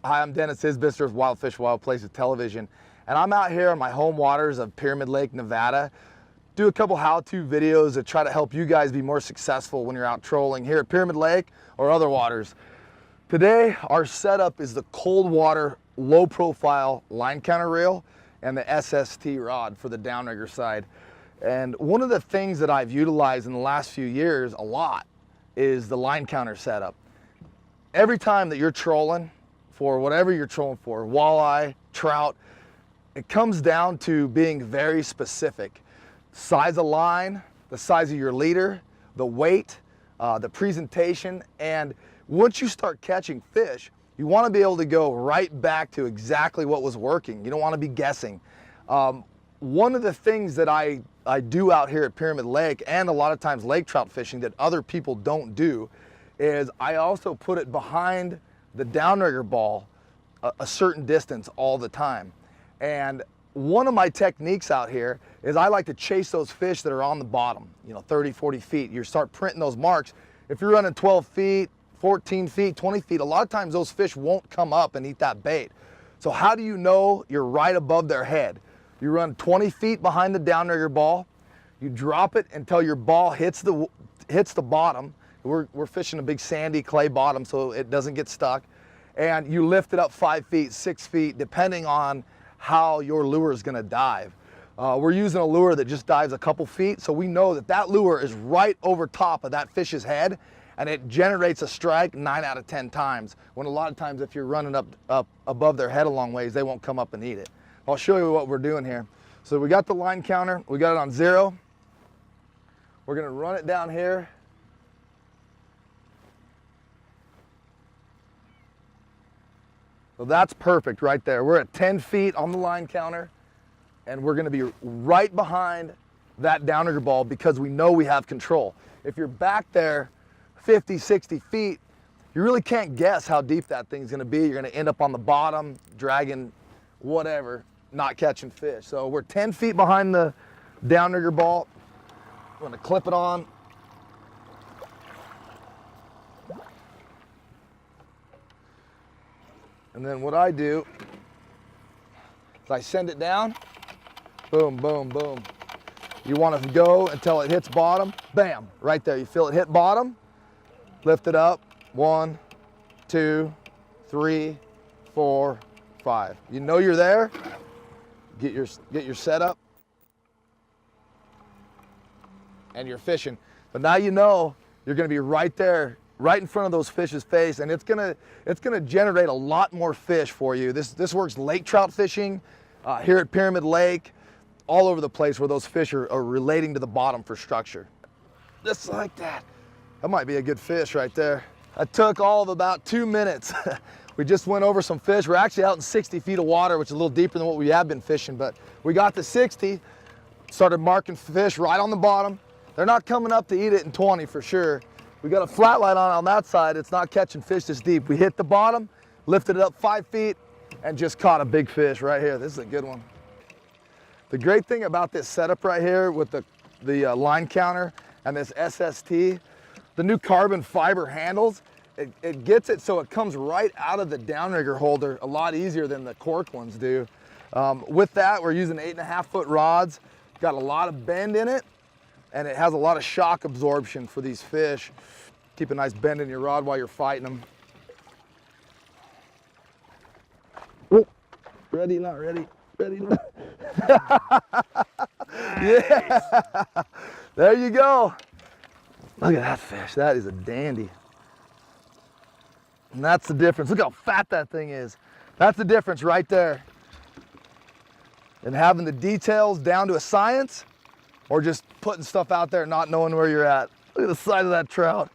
Hi, I'm Dennis Isbister of Wild Fish, Wild Places Television, and I'm out here on my home waters of Pyramid Lake, Nevada. Do a couple how-to videos that try to help you guys be more successful when you're out trolling here at Pyramid Lake or other waters. Today, our setup is the cold water, low profile line counter reel and the SST rod for the downrigger side. And one of the things that I've utilized in the last few years a lot is the line counter setup. Every time that you're trolling, for whatever you're trolling for, walleye, trout, it comes down to being very specific. Size of line, the size of your leader, the weight, the presentation, and once you start catching fish, you want to be able to go right back to exactly what was working. You don't want to be guessing. One of the things that I do out here at Pyramid Lake, and a lot of times lake trout fishing that other people don't do, is I also put it behind the downrigger ball a certain distance all the time. And one of my techniques out here is I like to chase those fish that are on the bottom, 30, 40 feet. You start printing those marks. If you're running 12 feet, 14 feet, 20 feet, a lot of times those fish won't come up and eat that bait. So how do you know you're right above their head? You run 20 feet behind the downrigger ball, you drop it until your ball hits the bottom. We're fishing a big sandy clay bottom so it doesn't get stuck. And you lift it up 5 feet, 6 feet, depending on how your lure is gonna dive. We're using a lure that just dives a couple feet, so we know that that lure is right over top of that fish's head, and it generates a strike 9 out of 10 times, when a lot of times if you're running up above their head a long ways, they won't come up and eat it. I'll show you what we're doing here. So we got the line counter, we got it on 0. We're gonna run it down here. So that's perfect right there. We're at 10 feet on the line counter, and we're gonna be right behind that downrigger ball because we know we have control. If you're back there 50, 60 feet, you really can't guess how deep that thing's gonna be. You're gonna end up on the bottom, dragging whatever, not catching fish. So we're 10 feet behind the downrigger ball. I'm gonna clip it on. And then what I do is I send it down, boom, boom, boom. You want to go until it hits bottom, bam, right there. You feel it hit bottom, lift it up, 1, 2, 3, 4, 5. You know you're there, get your setup, and you're fishing. But now you know you're gonna be right there, right in front of those fish's face, and it's gonna generate a lot more fish for you. This works lake trout fishing, here at Pyramid Lake, all over the place where those fish are relating to the bottom for structure. Just like that. That might be a good fish right there. That took all of about 2 minutes. We just went over some fish. We're actually out in 60 feet of water, which is a little deeper than what we have been fishing, but we got to 60, started marking fish right on the bottom. They're not coming up to eat it in 20 for sure. We got a flat light on that side. It's not catching fish this deep. We hit the bottom, lifted it up 5 feet, and just caught a big fish right here. This is a good one. The great thing about this setup right here with the line counter and this SST, the new carbon fiber handles, it gets it so it comes right out of the downrigger holder a lot easier than the cork ones do. With that, we're using 8.5 foot rods. Got a lot of bend in it, and it has a lot of shock absorption for these fish. Keep a nice bend in your rod while you're fighting them. Oh, ready, not ready, ready, not. Yeah, there you go. Look at that fish, that is a dandy. And that's the difference. Look how fat that thing is. That's the difference right there. And having the details down to a science, or just putting stuff out there not knowing where you're at. Look at the size of that trout.